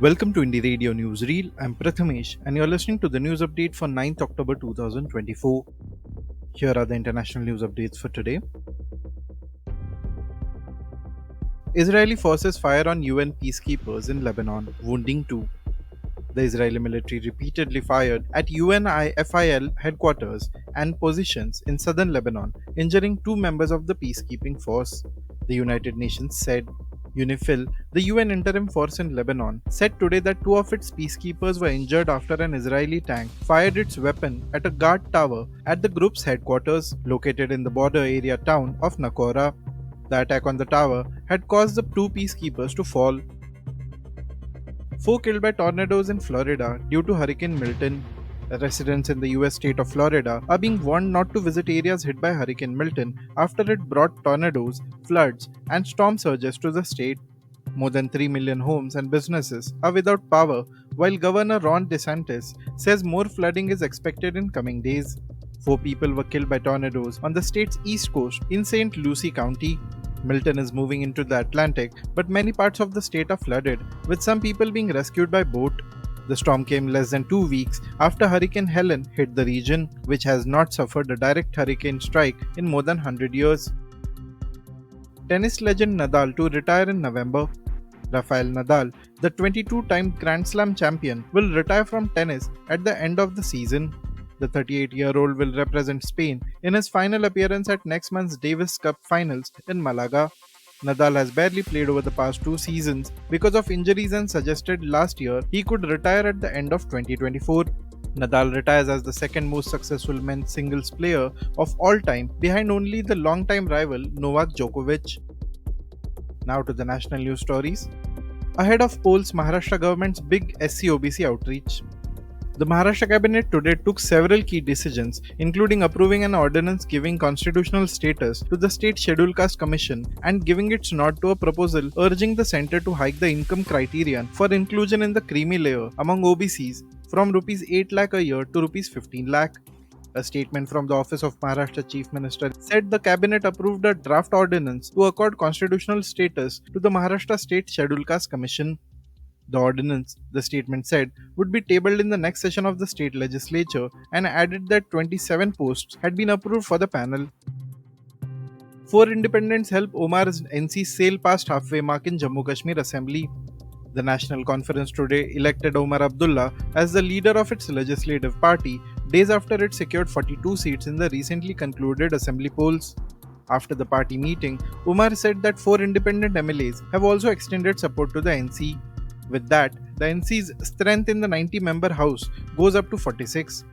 Welcome to Indie Radio Newsreel. I'm Prathmesh and you're listening to the news update for 9th October 2024. Here are the international news updates for today. Israeli forces fire on UN peacekeepers in Lebanon, wounding two. The Israeli military repeatedly fired at UNIFIL headquarters and positions in southern Lebanon, injuring two members of the peacekeeping force, the United Nations said. UNIFIL, the UN interim force in Lebanon, said today that two of its peacekeepers were injured after an Israeli tank fired its weapon at a guard tower at the group's headquarters, located in the border area town of Nakora. The attack on the tower had caused the two peacekeepers to fall. Four killed by tornadoes in Florida due to Hurricane Milton. Residents in the US state of Florida are being warned not to visit areas hit by Hurricane Milton after it brought tornadoes, floods, and storm surges to the state. More than 3 million homes and businesses are without power, while Governor Ron DeSantis says more flooding is expected in coming days. 4 people were killed by tornadoes on the state's east coast in St. Lucie County. Milton is moving into the Atlantic, but many parts of the state are flooded, with some people being rescued by boat. The storm came less than 2 weeks after Hurricane Helen hit the region, which has not suffered a direct hurricane strike in more than 100 years. Tennis legend Nadal to retire in November. Rafael Nadal, the 22-time Grand Slam champion, will retire from tennis at the end of the season. The 38-year-old will represent Spain in his final appearance at next month's Davis Cup finals in Malaga. Nadal has barely played over the past 2 seasons because of injuries and suggested last year he could retire at the end of 2024. Nadal retires as the second most successful men's singles player of all time, behind only the longtime rival Novak Djokovic. Now to the national news stories. Ahead of polls, Maharashtra government's big SC-OBC outreach. The Maharashtra cabinet today took several key decisions, including approving an ordinance giving constitutional status to the State Scheduled Caste Commission and giving its nod to a proposal urging the centre to hike the income criterion for inclusion in the creamy layer among OBCs from Rs 8 lakh a year to Rs 15 lakh. A statement from the Office of Maharashtra Chief Minister said the cabinet approved a draft ordinance to accord constitutional status to the Maharashtra State Scheduled Caste Commission. The ordinance, the statement said, would be tabled in the next session of the state legislature and added that 27 posts had been approved for the panel. 4 independents help Omar's NC sail past halfway mark in Jammu Kashmir Assembly. The National Conference today elected Omar Abdullah as the leader of its legislative party days after it secured 42 seats in the recently concluded assembly polls. After the party meeting, Omar said that 4 independent MLAs have also extended support to the NC. With that, the NC's strength in the 90-member House goes up to 46.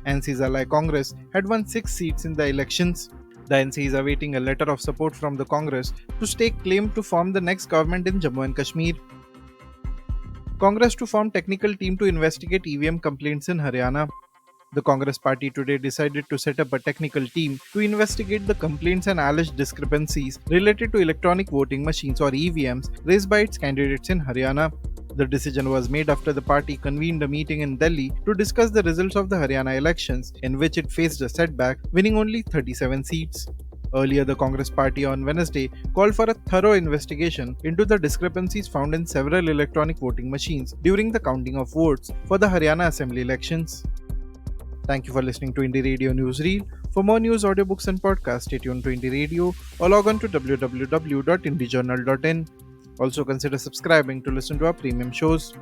NC's ally Congress had won 6 seats in the elections. The NC is awaiting a letter of support from the Congress to stake claim to form the next government in Jammu and Kashmir. Congress to form technical team to investigate EVM complaints in Haryana. The Congress party today decided to set up a technical team to investigate the complaints and alleged discrepancies related to electronic voting machines or EVMs raised by its candidates in Haryana. The decision was made after the party convened a meeting in Delhi to discuss the results of the Haryana elections, in which it faced a setback, winning only 37 seats. Earlier, the Congress party on Wednesday called for a thorough investigation into the discrepancies found in several electronic voting machines during the counting of votes for the Haryana Assembly elections. Thank you for listening to Indie Radio Newsreel. For more news, audiobooks and podcasts, stay tuned to Indie Radio or log on to www.indiejournal.in. Also consider subscribing to listen to our premium shows.